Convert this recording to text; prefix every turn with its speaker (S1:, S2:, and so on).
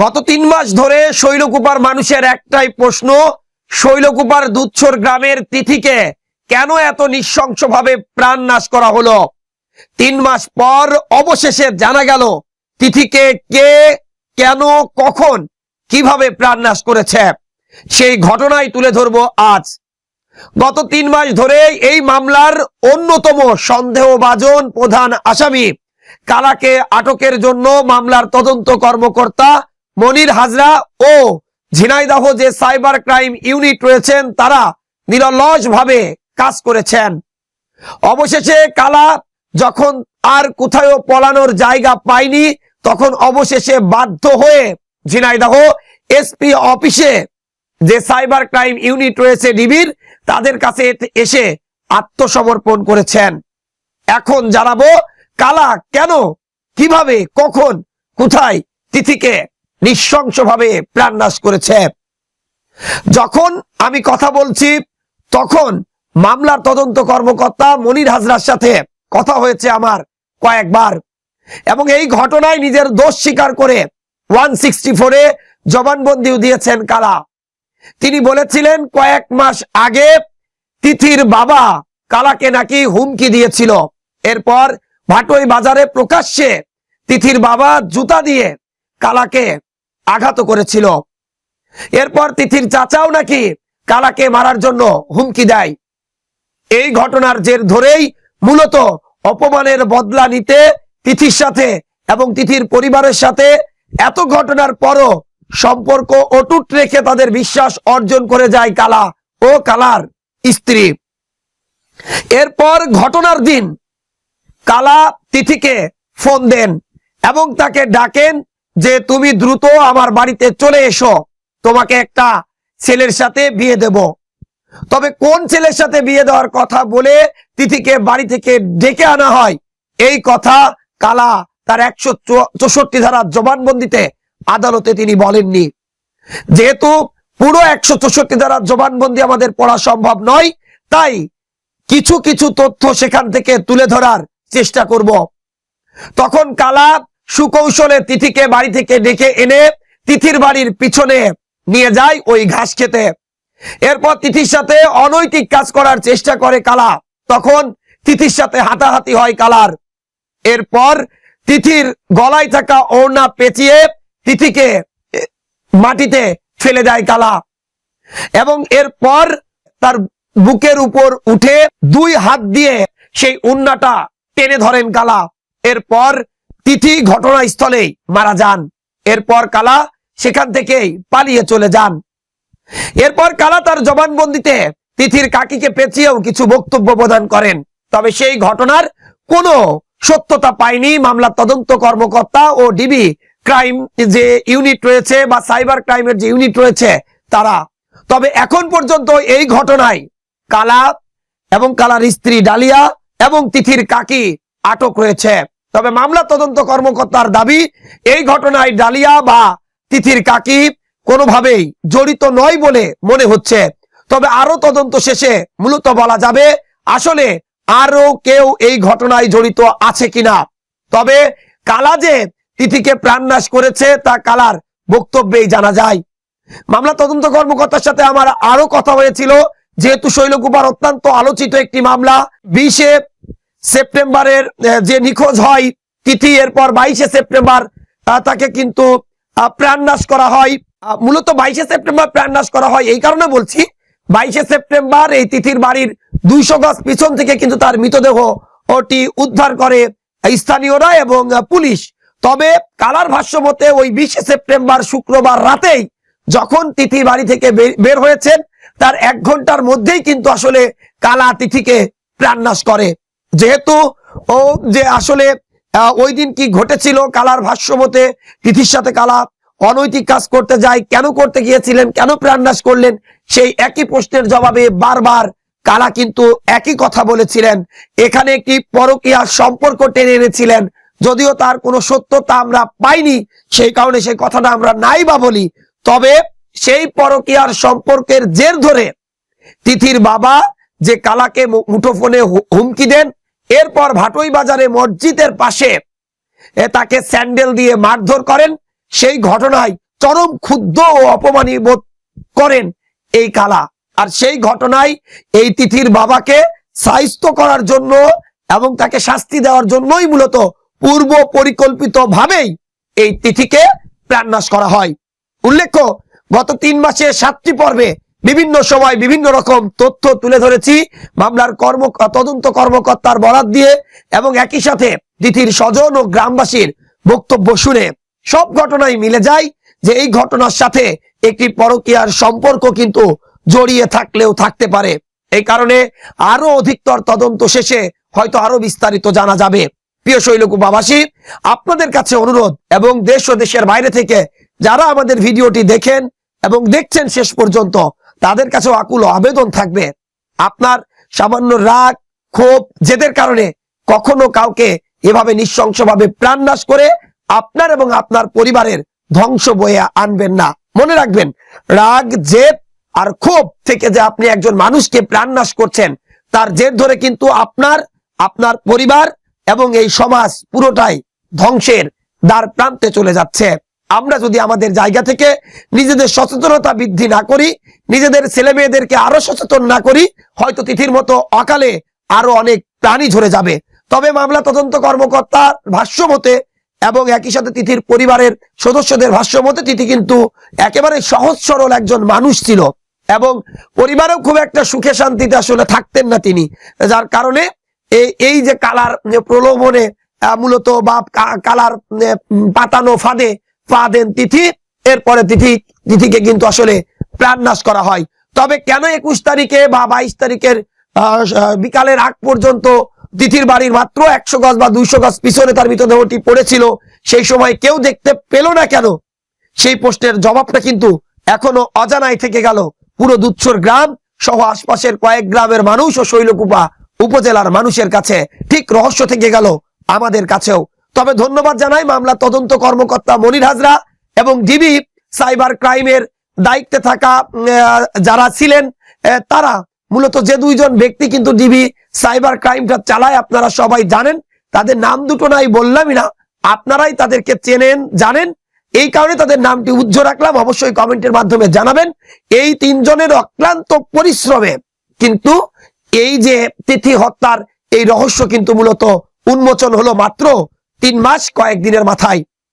S1: গত 3 মাস ধরে শৈলকুপার মানুষের একটাই প্রশ্ন, শৈলকুপার দুধছর গ্রামের তিথিকে কেন এত নৃশংসভাবে প্রাণ নাশ করা হলো। 3 মাস পর অবশেষে জানা গেল তিথিকে কে, কেন, কখন, কিভাবে প্রাণ নাশ করেছে। সেই ঘটনাই তুলে ধরবো আজ। গত 3 মাস ধরে এই মামলার অন্যতম সন্দেহভাজন প্রধান আসামি কালাকে আটকের জন্য মামলার তদন্ত কর্মকর্তা মনির হাজরা ও ঝিনাইদহ যে সাইবার ক্রাইম ইউনিট রয়েছেন তারা নিরলসভাবে কাজ করেছেন। অবশেষে কালা যখন আর কোথাও পলানোর জায়গা পায়নি, তখন অবশেষে বাধ্য হয়ে ঝিনাইদহ এসপি অফিসে যে সাইবার ক্রাইম ইউনিট রয়েছে ডিবির, তাদের কাছে এসে আত্মসমর্পণ করেছেন। এখন জানাবো কালা কেন, কিভাবে, কখন, কোথায় তিথিকে নৃশংসভাবে প্রাণনাশ করেছে। যখন আমি কথা বলছি তখন মামলার তদন্ত কর্মকর্তা মনির হাজরার সাথে কথা হয়েছে আমার কয়েকবার, এবং এই ঘটনায় নিজের দোষ স্বীকার করে 164-এ জবানবন্দিও দিয়েছেন কালা। তিনি বলেছিলেন কয়েক মাস আগে তিথির বাবা কালাকে নাকি হুমকি দিয়েছিল। এরপর ভাটোই বাজারে প্রকাশ্যে তিথির বাবা জুতা দিয়ে কালাকে আঘাত করেছিল। এরপর তিথির চাচাও নাকি কালাকে মারার জন্য হুমকি দেয়। এই ঘটনার জের ধরেই মূলত অপমানের বদলা নিতে তিথির সাথে এবং তিথির পরিবারের সাথে এত ঘটনার পরও সম্পর্ক অটুট রেখে তাদের বিশ্বাস অর্জন করে যায় কালা ও কালার স্ত্রী। এরপর ঘটনার দিন কালা তিথিকে ফোন দেন এবং তাকে ডাকেন যে তুমি দ্রুত আমার বাড়িতে চলে এসো, তোমাকে একটা ছেলের সাথে বিয়ে দেব। তবে কোন ছেলের সাথে বিয়ে দেওয়ার কথা বলে তিথিকে বাড়ি থেকে ডেকে আনা হয়, এই কথা কালা তার 164 ধারার জবানবন্দিতে আদালতে তিনি বলেননি। যেহেতু পুরো 164 ধারার জবানবন্দি আমাদের পড়া সম্ভব নয়, তাই কিছু কিছু তথ্য সেখান থেকে তুলে ধরার চেষ্টা করব। তখন কালা সুকৌশলে তিথিকে বাড়ি থেকে ডেকে এনে তিথির বাড়ির পিছনে নিয়ে যায় ওই ঘাস খেতে। এরপর তিথির সাথে অনৈতিক কাজ করার চেষ্টা করে কালা। তখন তিথির সাথে হাতাহাতি হয় কালার। এরপর তিথির গলায় থাকা ওড়না পেঁচিয়ে তিথিকে মাটিতে ফেলে দেয় কালা, এবং এরপর তার বুকের উপর উঠে 2 হাত দিয়ে সেই ওড়নাটা টেনে ধরেন কালা। এরপর তিথি ঘটনাস্থলেই মারা যান। এরপর কালা সেখান থেকেই পালিয়ে চলে যান। এরপর কালা তার জবানবন্দিতে তিথির কাকিকে পেঁচিয়েও কিছু বক্তব্য প্রদান করেন। তবে সেই ঘটনার কোনো সত্যতা পায়নি মামলার তদন্ত কর্মকর্তা ও ডিবি ক্রাইম যে ইউনিট রয়েছে বা সাইবার ক্রাইমের যে ইউনিট রয়েছে তারা। তবে এখন পর্যন্ত এই ঘটনায় কালা এবং কালার স্ত্রী ডালিয়া এবং তিথির কাকি আটক রয়েছে। তবে মামলা তদন্ত কর্মকর্তার দাবি এই ঘটনায় ডালিয়া বা তিথির কাকি কোনোভাবেই জড়িত নয় বলে মনে হচ্ছে। তবে আরো তদন্ত শেষে মূলত বলা যাবে আসলে আরো কেউ এই ঘটনায় জড়িত আছে কিনা। তবে কালা যে তিথিকে প্রাণনাশ করেছে তা কালার বক্তব্যেই জানা যায়। মামলা তদন্ত কর্মকর্তার সাথে আমার আরো কথা হয়েছিল, যেহেতু শৈলকুপার অত্যন্ত আলোচিত একটি মামলা। 20 সেপ্টেম্বরের যে নিখোঁজ হয় তিথি, এরপর 22 সেপ্টেম্বর তাকে কিন্তু প্রাণনাশ করা হয়। মূলত 22 সেপ্টেম্বর প্রাণনাশ করা হয় এই কারণে বলছি, 22 সেপ্টেম্বর এই তিথির বাড়ির 200 গজ পিছন থেকে কিন্তু তার মৃতদেহ ওটি উদ্ধার করে স্থানীয়রা এবং পুলিশ। তবে কালার ভাষ্য মতে ওই 20 সেপ্টেম্বর শুক্রবার রাতেই যখন তিথি বাড়ি থেকে বের হয়েছেন, তার 1 ঘন্টার মধ্যেই কিন্তু আসলে কালা তিথিকে প্রাণনাশ করে। যেহেতু ও যে আসলে ওই দিন কি ঘটেছিল, কালার ভাষ্য মতে তিথির সাথে কালা অনৈতিক কাজ করতে যায়, কেন করতে গিয়েছিলেন, কেন প্রাণনাশ করলেন, সেই একই প্রশ্নের জবাবে বারবার কালা কিন্তু একই কথা বলেছিলেন। এখানে একটি পরকীয়ার সম্পর্ক টেনে এনেছিলেন, যদিও তার কোনো সত্যতা আমরা পাইনি, সেই কারণে সেই কথাটা আমরা নাই বা বলি। তবে সেই পরকীয়ার সম্পর্কের জের ধরে তিথির বাবা যে কালাকে মুঠোফোনে হুমকি দেন, এরপর ভাটোই বাজারে মসজিদের পাশে তাকে স্যান্ডেল দিয়ে মারধর করেন। সেই ঘটনায় চরম ক্ষুব্ধ ও অপমানী বোধ করেন এই কালা। আর সেই ঘটনায় এই তিথির বাবাকে শাস্তি করার জন্য এবং তাকে শাস্তি দেওয়ার জন্যই মূলত পূর্ব পরিকল্পিত ভাবেই এই তিথিকে প্রাণনাশ করা হয়। উল্লেখ্য, গত 3 মাসে 7টি পর্বে বিভিন্ন সময় বিভিন্ন রকম তথ্য তুলে ধরেছি মামলার তদন্ত কর্মকর্তার বরাত দিয়ে, এবং একই সাথে তিথির স্বজন ও গ্রামবাসীর বক্তব্য শুনে সব ঘটনাই মিলে যায় যে এই ঘটনার সাথে একটি পরকীয়ার সম্পর্ক কিন্তু জড়িয়ে থাকলেও থাকতে পারে। এই কারণে আরো অধিকতর তদন্ত শেষে হয়তো আরো বিস্তারিত জানা যাবে। প্রিয় শৈলকুপাবাসী, আপনাদের কাছে অনুরোধ, এবং দেশ ও দেশের বাইরে থেকে যারা আমাদের ভিডিওটি দেখেন এবং দেখছেন শেষ পর্যন্ত, তাদের কাছেও আকুল আবেদন থাকবে, আপনার সামান্য রাগ, ক্ষোভ, জেদের কারণে কখনো কাউকে এভাবে নৃশংসভাবে প্রাণনাশ করে আপনার এবং আপনার পরিবারের ধ্বংস বয়ে আনবেন না। মনে রাখবেন, রাগ, জেদ আর ক্ষোভ থেকে যে আপনি একজন মানুষকে প্রাণনাশ করছেন, তার জেদ ধরে কিন্তু আপনার পরিবার এবং এই সমাজ পুরোটাই ধ্বংসের দ্বার প্রান্তে চলে যাচ্ছে। আমরা যদি আমাদের জায়গা থেকে নিজেদের সচেতনতা বৃদ্ধি না করি, নিজেদের ছেলে মেয়েদেরকে আরো সচেতন না করি, হয়তো তিথির মতো অকালে আরো অনেক প্রাণী ঝরে যাবে। তবে মামলা তদন্ত কর্মকর্তার ভাষ্য মতে এবং একই সাথে তিথির পরিবারের সদস্যদের ভাষ্য মতে তিথি কিন্তু একেবারে সহজ সরল একজন মানুষ ছিল, এবং পরিবারেও খুব একটা সুখে শান্তিতে আসলে থাকতেন না তিনি, যার কারণে এই যে কালার প্রলোভনে মূলত বা কালার পাতানো ফাঁদে পা দেন তিথি। এরপরে তিথিকে কিন্তু আসলে প্রাণনাশ করা হয়। তবে কেন 21 তারিখে বা 22 তারিখের বিকালের আগ পর্যন্ত তিথির বাড়ির মাত্র 100 গজ বা 200 গজ পিছনে তার মৃতদেহটি পড়েছিল, সেই সময় কেউ দেখতে পেল না কেন? সেই প্রশ্নের জবাবটা কিন্তু এখনো অজানাই থেকে গেল পুরো দুধছর গ্রাম সহ আশপাশের কয়েক গ্রামের মানুষ ও শৈলকুপা উপজেলার মানুষের কাছে। ঠিক রহস্য থেকে গেল আমাদের কাছেও। তবে ধন্যবাদ জানাই মামলা তদন্ত কর্মকর্তা মনির হাজরা এবং ডিবি সাইবার ক্রাইমের দায়িত্বে থাকা যারা ছিলেন, তারা মূলত যে 2 জন ব্যক্তি কিন্তু ডিবি সাইবার ক্রাইমটা চালায়, আপনারা সবাই জানেন। তাদের নাম দুটো নাই বললামই না, আপনারাই তাদেরকে চেনেন, জানেন, এই কারণে তাদের নামটি উজ্জ্বল রাখলাম। অবশ্যই কমেন্টের মাধ্যমে জানাবেন। এই 3 জনের অক্লান্ত পরিশ্রমে কিন্তু এই যে তিথি হত্যার এই রহস্য কিন্তু মূলত উন্মোচন হলো মাত্র 3 মাস কয়েক দিনের মাথায়।